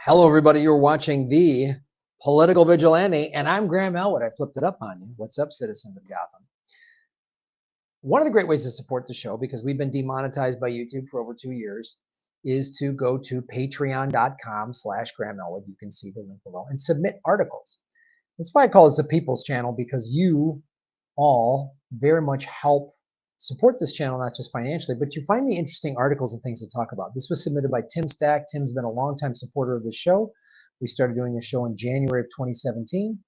Hello, everybody. You're watching The Political Vigilante, and I'm Graham Elwood. I flipped it up on you. What's up, citizens of Gotham? One of the great ways to support the show, because we've been demonetized by YouTube for over 2 years, is to go to patreon.com/Graham Elwood. You can see the link below and submit articles. That's why I call this a people's channel, because you all very much help support this channel, not just financially, but you find me interesting articles and things to talk about. This was submitted by Tim Stack. Tim's been a longtime supporter of this show. We started doing this show in January of 2017.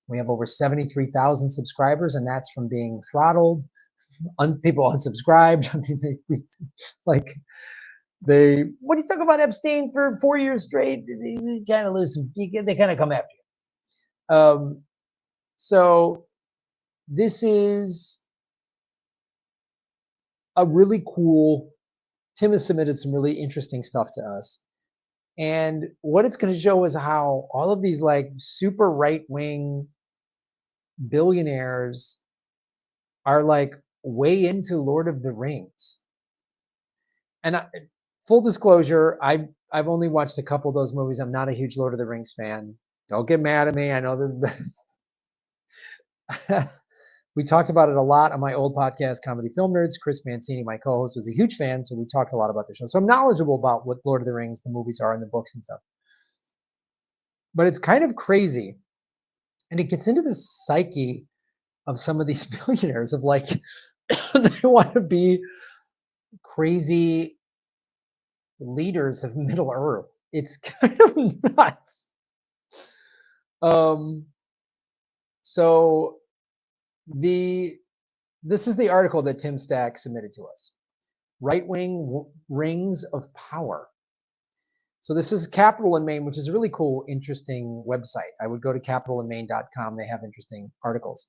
We have over 73,000 subscribers, and that's from being throttled, people unsubscribed. I mean, what do you talk about Epstein for 4 years straight? They kind of lose some, they kind of come after you. So this is a really cool, Tim has submitted some really interesting stuff to us. And what it's going to show is how all of these like super right-wing billionaires are like way into Lord of the Rings. And full disclosure, I've only watched a couple of those movies. I'm not a huge Lord of the Rings fan. Don't get mad at me. I know that we talked about it a lot on my old podcast, Comedy Film Nerds. Chris Mancini, my co-host, was a huge fan, so we talked a lot about the show. So I'm knowledgeable about what Lord of the Rings, the movies are, and the books and stuff. But it's kind of crazy. And it gets into the psyche of some of these billionaires of like, they want to be crazy leaders of Middle Earth. It's kind of nuts. So this is the article that Tim Stack submitted to us. Right-wing rings of power. So this is Capital in Maine, which is a really cool, interesting website. I would go to capitalinmaine.com. They have interesting articles.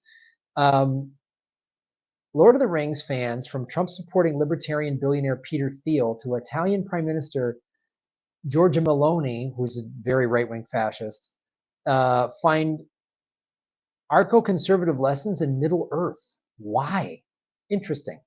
Lord of the Rings fans, from Trump-supporting libertarian billionaire Peter Thiel to Italian Prime Minister Giorgia Meloni, who's a very right-wing fascist, find arco-conservative lessons in Middle Earth. Why? Interesting.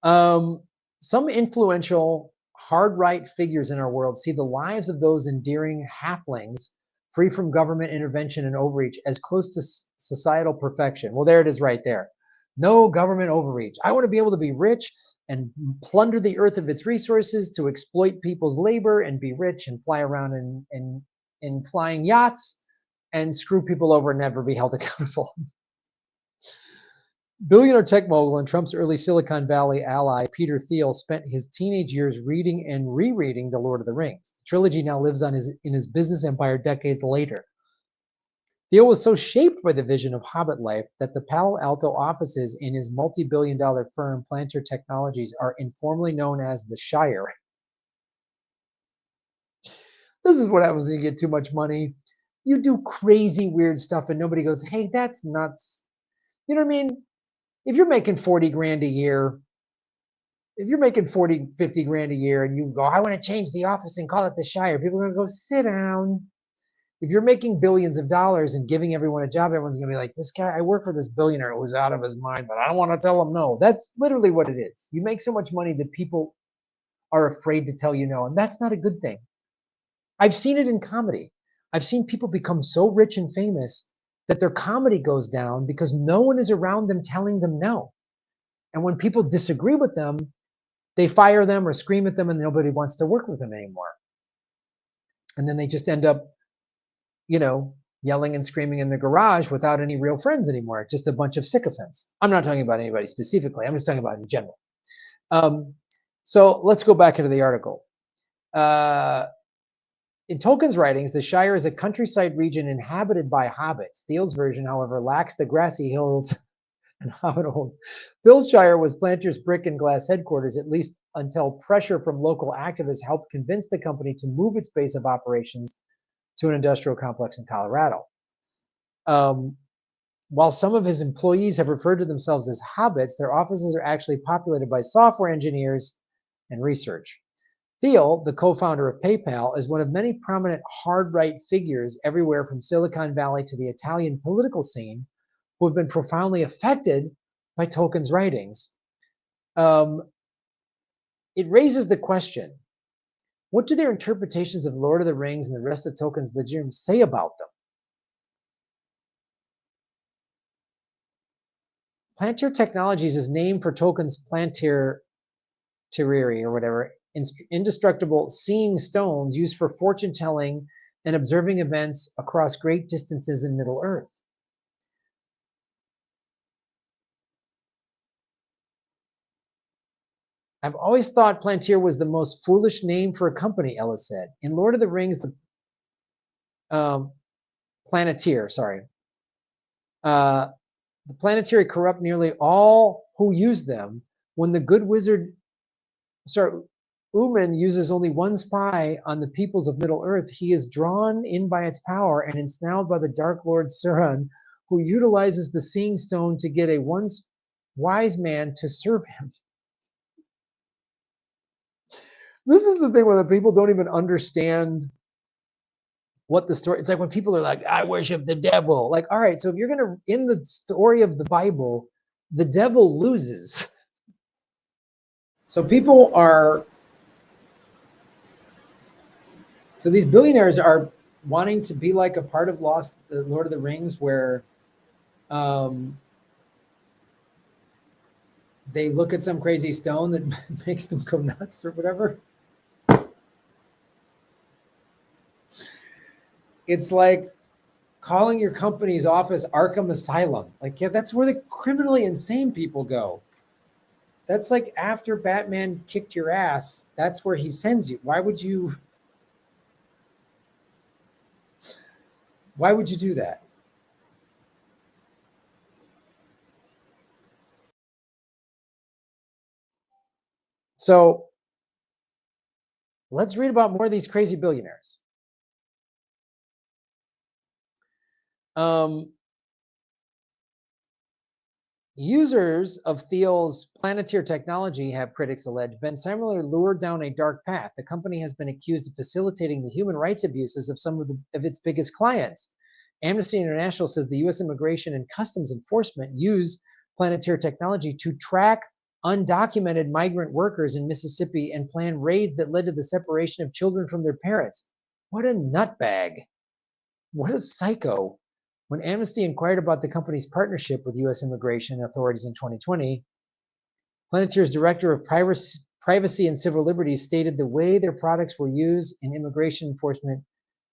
Some influential hard-right figures in our world see the lives of those endearing halflings free from government intervention and overreach as close to societal perfection. Well, there it is right there. No government overreach. I want to be able to be rich and plunder the earth of its resources to exploit people's labor and be rich and fly around in flying yachts and screw people over and never be held accountable. Billionaire tech mogul and Trump's early Silicon Valley ally, Peter Thiel, spent his teenage years reading and rereading The Lord of the Rings. The trilogy now lives on in his business empire decades later. Thiel was so shaped by the vision of Hobbit life that the Palo Alto offices in his multi-billion-dollar firm, Planter Technologies, are informally known as the Shire. This is what happens when you get too much money. You do crazy, weird stuff and nobody goes, hey, that's nuts. You know what I mean? If you're making 40 grand a year, if you're making 40, 50 grand a year and you go, I want to change the office and call it the Shire, people are going to go, sit down. If you're making billions of dollars and giving everyone a job, everyone's going to be like, this guy, I work for this billionaire who's out of his mind, but I don't want to tell him no. That's literally what it is. You make so much money that people are afraid to tell you no, and that's not a good thing. I've seen it in comedy. I've seen people become so rich and famous that their comedy goes down because no one is around them telling them no. And when people disagree with them, they fire them or scream at them and nobody wants to work with them anymore. And then they just end up, you know, yelling and screaming in the garage without any real friends anymore, just a bunch of sycophants. I'm not talking about anybody specifically. I'm just talking about in general. So let's go back into the article. In Tolkien's writings, the Shire is a countryside region inhabited by hobbits. Thiel's version, however, lacks the grassy hills and hobbit holes. Thiel's Shire was Planter's brick and glass headquarters, at least until pressure from local activists helped convince the company to move its base of operations to an industrial complex in Colorado. While some of his employees have referred to themselves as hobbits, their offices are actually populated by software engineers and research. Thiel, the co-founder of PayPal, is one of many prominent hard-right figures everywhere from Silicon Valley to the Italian political scene who have been profoundly affected by Tolkien's writings. It raises the question, What do their interpretations of Lord of the Rings and the rest of Tolkien's legend say about them? Planetary Technologies is named for Tolkien's Planetary or whatever, indestructible seeing stones used for fortune telling and observing events across great distances in Middle Earth. I've always thought Planetary was the most foolish name for a company, Ellis said. In Lord of the Rings, the Planeteer, sorry. The Planetary corrupt nearly all who use them. When the good wizard, Uman uses only one spy on the peoples of Middle Earth, he is drawn in by its power and ensnared by the Dark Lord Sauron, who utilizes the Seeing Stone to get a once wise man to serve him. This is the thing where the people don't even understand what the story. It's like when people are like, I worship the devil. Like, all right, so if you're gonna, in the story of the Bible, the devil loses. So people are, so these billionaires are wanting to be like a part of the Lord of the Rings, where they look at some crazy stone that makes them go nuts or whatever. It's like calling your company's office Arkham Asylum. Like, yeah, that's where the criminally insane people go. That's like after Batman kicked your ass, that's where he sends you. Why would you do that? So let's read about more of these crazy billionaires. Users of Thiel's Planeteer technology, have critics alleged, been similarly lured down a dark path. The company has been accused of facilitating the human rights abuses of some of its biggest clients. Amnesty International says the U.S. Immigration and Customs Enforcement use Planeteer technology to track undocumented migrant workers in Mississippi and plan raids that led to the separation of children from their parents. What a nutbag. What a psycho. When Amnesty inquired about the company's partnership with U.S. immigration authorities in 2020, Planeteer's director of privacy and civil liberties stated the way their products were used in immigration enforcement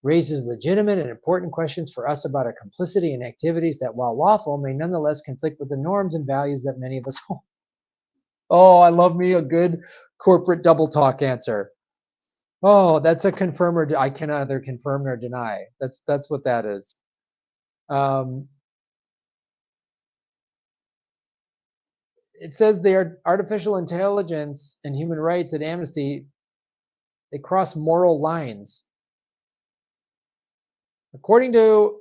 raises legitimate and important questions for us about our complicity in activities that, while lawful, may nonetheless conflict with the norms and values that many of us hold. Oh, I love me a good corporate double talk answer. Oh, that's a confirm or I can either confirm or deny. That's what that is. It says their artificial intelligence and human rights at Amnesty, they cross moral lines. According to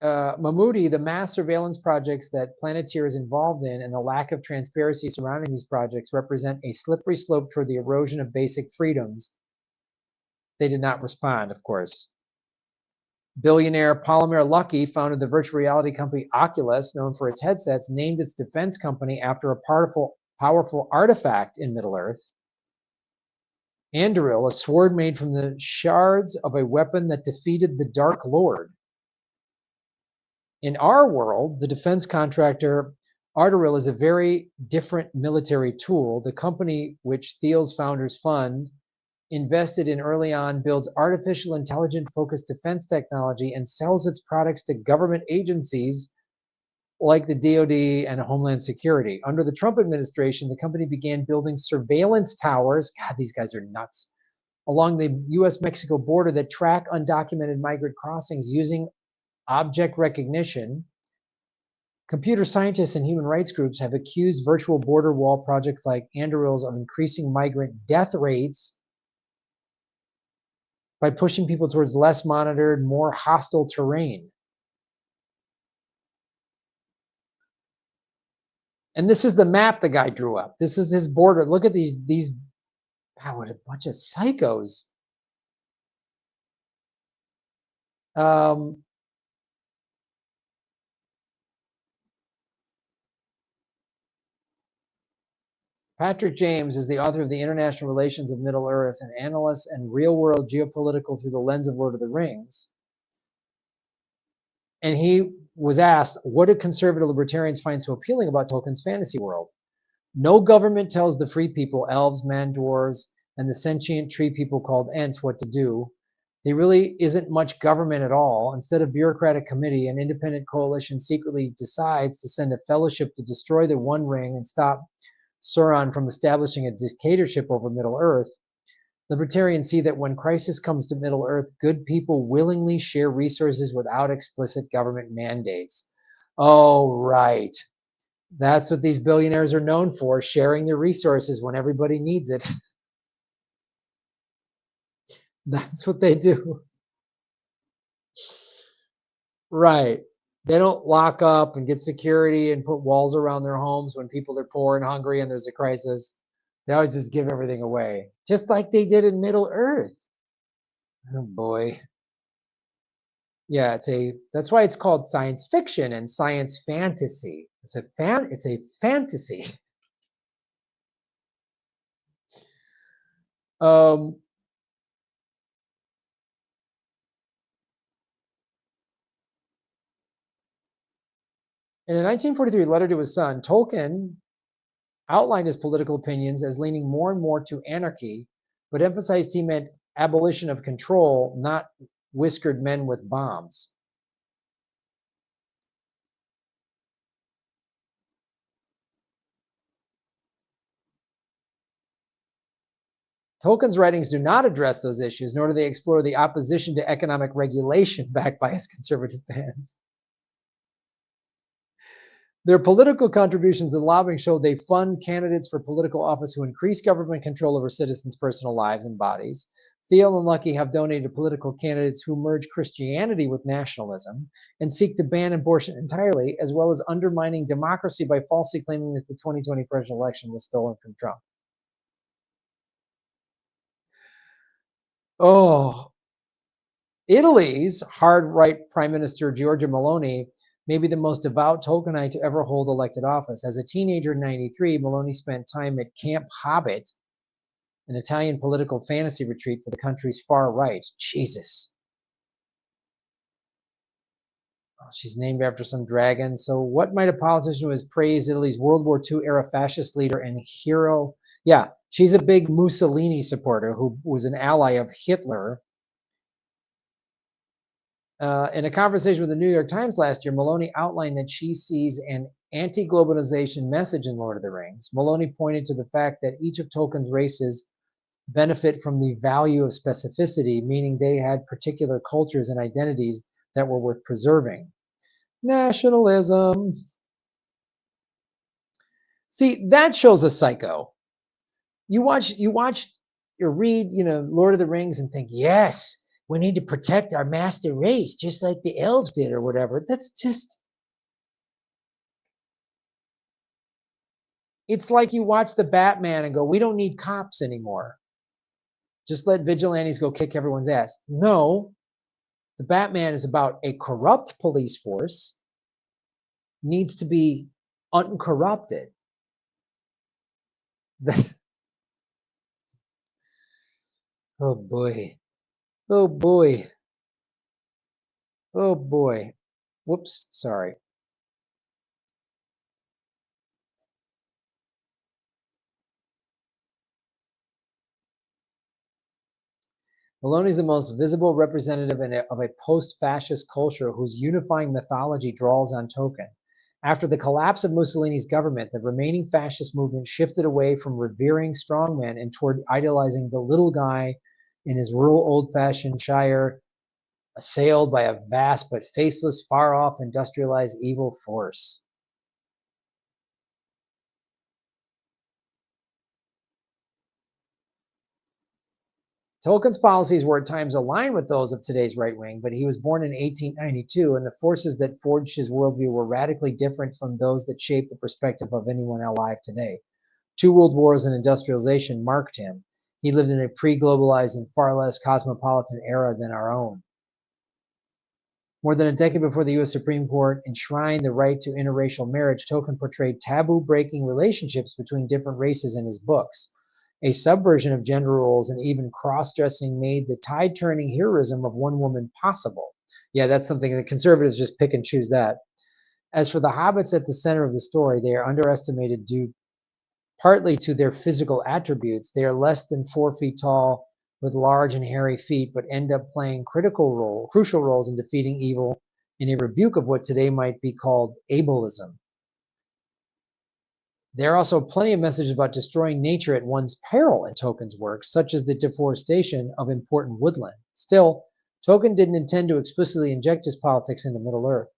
Mahmoudi, the mass surveillance projects that Planeteer is involved in and the lack of transparency surrounding these projects represent a slippery slope toward the erosion of basic freedoms. They did not respond, of course. Billionaire Polymer Lucky founded the virtual reality company Oculus, known for its headsets, named its defense company after a powerful artifact in Middle-earth. Anduril, a sword made from the shards of a weapon that defeated the Dark Lord. In our world, the defense contractor Anduril is a very different military tool. The company which Thiel's founders fund invested in early on builds artificial intelligence focused defense technology and sells its products to government agencies like the DoD and Homeland Security. Under the Trump administration, the company began building surveillance towers. God, these guys are nuts. Along the US-Mexico border that track undocumented migrant crossings using object recognition. Computer scientists and human rights groups have accused virtual border wall projects like Anduril's of increasing migrant death rates by pushing people towards less monitored, more hostile terrain. And this is the map the guy drew up. This is his border. Look at these wow, what a bunch of psychos. Patrick James is the author of The International Relations of Middle Earth, an analyst and real-world geopolitical through the lens of Lord of the Rings. And he was asked, what do conservative libertarians find so appealing about Tolkien's fantasy world? No government tells the free people, elves, man, dwarves, and the sentient tree people called Ents what to do. There really isn't much government at all. Instead of bureaucratic committee, an independent coalition secretly decides to send a fellowship to destroy the One Ring and stop Sauron from establishing a dictatorship over Middle Earth. Libertarians see that when crisis comes to Middle Earth, good people willingly share resources without explicit government mandates. Oh, right. That's what these billionaires are known for, sharing their resources when everybody needs it. That's what they do. Right. They don't lock up and get security and put walls around their homes when people are poor and hungry and there's a crisis. They always just give everything away, just like they did in Middle Earth. Oh boy. Yeah, that's why it's called science fiction and science fantasy. It's a fantasy. Um, in a 1943 letter to his son, Tolkien outlined his political opinions as leaning more and more to anarchy, but emphasized he meant abolition of control, not whiskered men with bombs. Tolkien's writings do not address those issues, nor do they explore the opposition to economic regulation backed by his conservative fans. Their political contributions and lobbying show they fund candidates for political office who increase government control over citizens' personal lives and bodies. Thiel and Lucky have donated political candidates who merge Christianity with nationalism and seek to ban abortion entirely, as well as undermining democracy by falsely claiming that the 2020 presidential election was stolen from Trump. Oh, Italy's hard-right Prime Minister Giorgia Meloni may be the most devout Tolkienite to ever hold elected office. As a teenager in '93, Meloni spent time at Camp Hobbit, an Italian political fantasy retreat for the country's far right. Jesus. Oh, she's named after some dragon. So what might a politician who has praised Italy's World War II era fascist leader and hero? Yeah, she's a big Mussolini supporter who was an ally of Hitler. In a conversation with the New York Times last year, Meloni outlined that she sees an anti-globalization message in Lord of the Rings. Meloni pointed to the fact that each of Tolkien's races benefit from the value of specificity, meaning they had particular cultures and identities that were worth preserving. Nationalism. See, that shows a psycho. You read, Lord of the Rings and think, yes, we need to protect our master race, just like the elves did or whatever. That's just, it's like you watch the Batman and go, we don't need cops anymore. Just let vigilantes go kick everyone's ass. No, the Batman is about a corrupt police force, needs to be uncorrupted. Oh boy. Oh boy. Oh boy. Whoops, sorry. Maloney is the most visible representative of a post-fascist culture whose unifying mythology draws on Tolkien. After the collapse of Mussolini's government, the remaining fascist movement shifted away from revering strongmen and toward idolizing the little guy in his rural old-fashioned shire, assailed by a vast but faceless, far-off, industrialized evil force. Tolkien's policies were at times aligned with those of today's right wing, but he was born in 1892, and the forces that forged his worldview were radically different from those that shaped the perspective of anyone alive today. 2 world wars and industrialization marked him. He lived in a pre-globalized and far less cosmopolitan era than our own. More than a decade before the U.S. Supreme Court enshrined the right to interracial marriage, Tolkien portrayed taboo-breaking relationships between different races in his books. A subversion of gender roles and even cross-dressing made the tide-turning heroism of one woman possible. Yeah, that's something that conservatives just pick and choose that. As for the hobbits at the center of the story, they are underestimated due partly to their physical attributes. They are less than 4 feet tall with large and hairy feet, but end up playing crucial roles in defeating evil in a rebuke of what today might be called ableism. There are also plenty of messages about destroying nature at one's peril in Tolkien's works, such as the deforestation of important woodland. Still, Tolkien didn't intend to explicitly inject his politics into Middle-earth.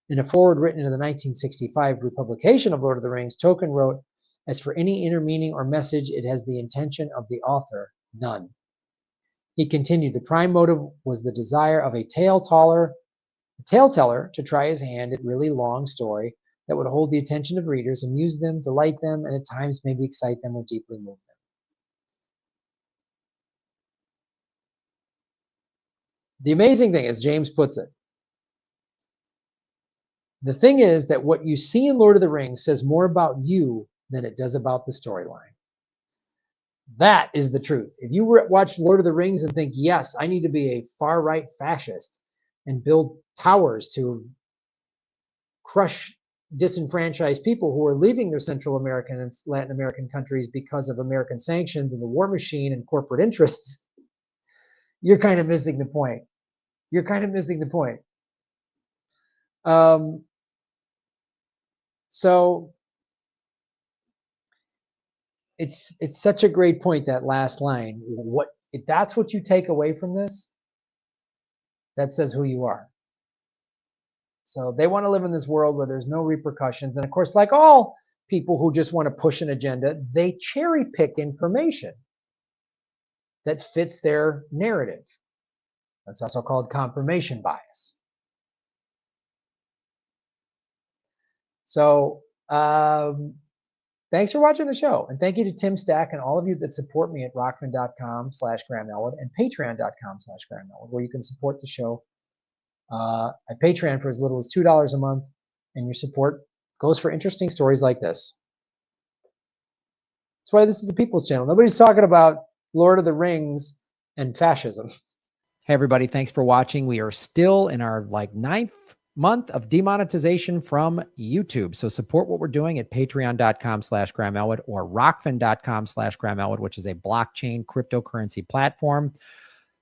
In a foreword written in the 1965 republication of Lord of the Rings, Tolkien wrote, "As for any inner meaning or message, it has the intention of the author, none." He continued, "The prime motive was the desire of a tale-teller to try his hand at really long story that would hold the attention of readers, amuse them, delight them, and at times maybe excite them or deeply move them." The amazing thing, as James puts it, the thing is that what you see in Lord of the Rings says more about you than it does about the storyline. That is the truth. If you watch Lord of the Rings and think, yes, I need to be a far-right fascist and build towers to crush disenfranchised people who are leaving their Central American and Latin American countries because of American sanctions and the war machine and corporate interests, you're kind of missing the point. You're kind of missing the point. So it's such a great point, that last line. What if that's what you take away from this? That says who you are. So they want to live in this world where there's no repercussions. And of course, like all people who just want to push an agenda, they cherry pick information that fits their narrative. That's also called confirmation bias. So thanks for watching the show. And thank you to Tim Stack and all of you that support me at rockfin.com/Graham-Elwood and patreon.com/Graham-Elwood, where you can support the show at Patreon for as little as $2 a month. And your support goes for interesting stories like this. That's why this is the People's Channel. Nobody's talking about Lord of the Rings and fascism. Hey, everybody. Thanks for watching. We are still in our 9th month of demonetization from YouTube. So support what we're doing at patreon.com/Graham-Elwood or rockfin.com/Graham-Elwood, which is a blockchain cryptocurrency platform.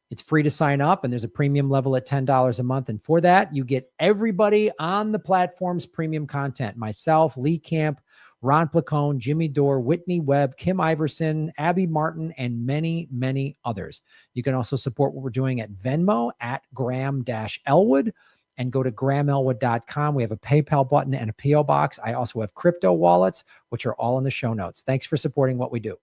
It's free to sign up, and there's a premium level at $10 a month. And for that, you get everybody on the platform's premium content. Myself, Lee Camp, Ron Placone, Jimmy Dore, Whitney Webb, Kim Iverson, Abby Martin, and many, many others. You can also support what we're doing at Venmo at Graham-Elwood and go to GrahamElwood.com. We have a PayPal button and a P.O. box. I also have crypto wallets, which are all in the show notes. Thanks for supporting what we do.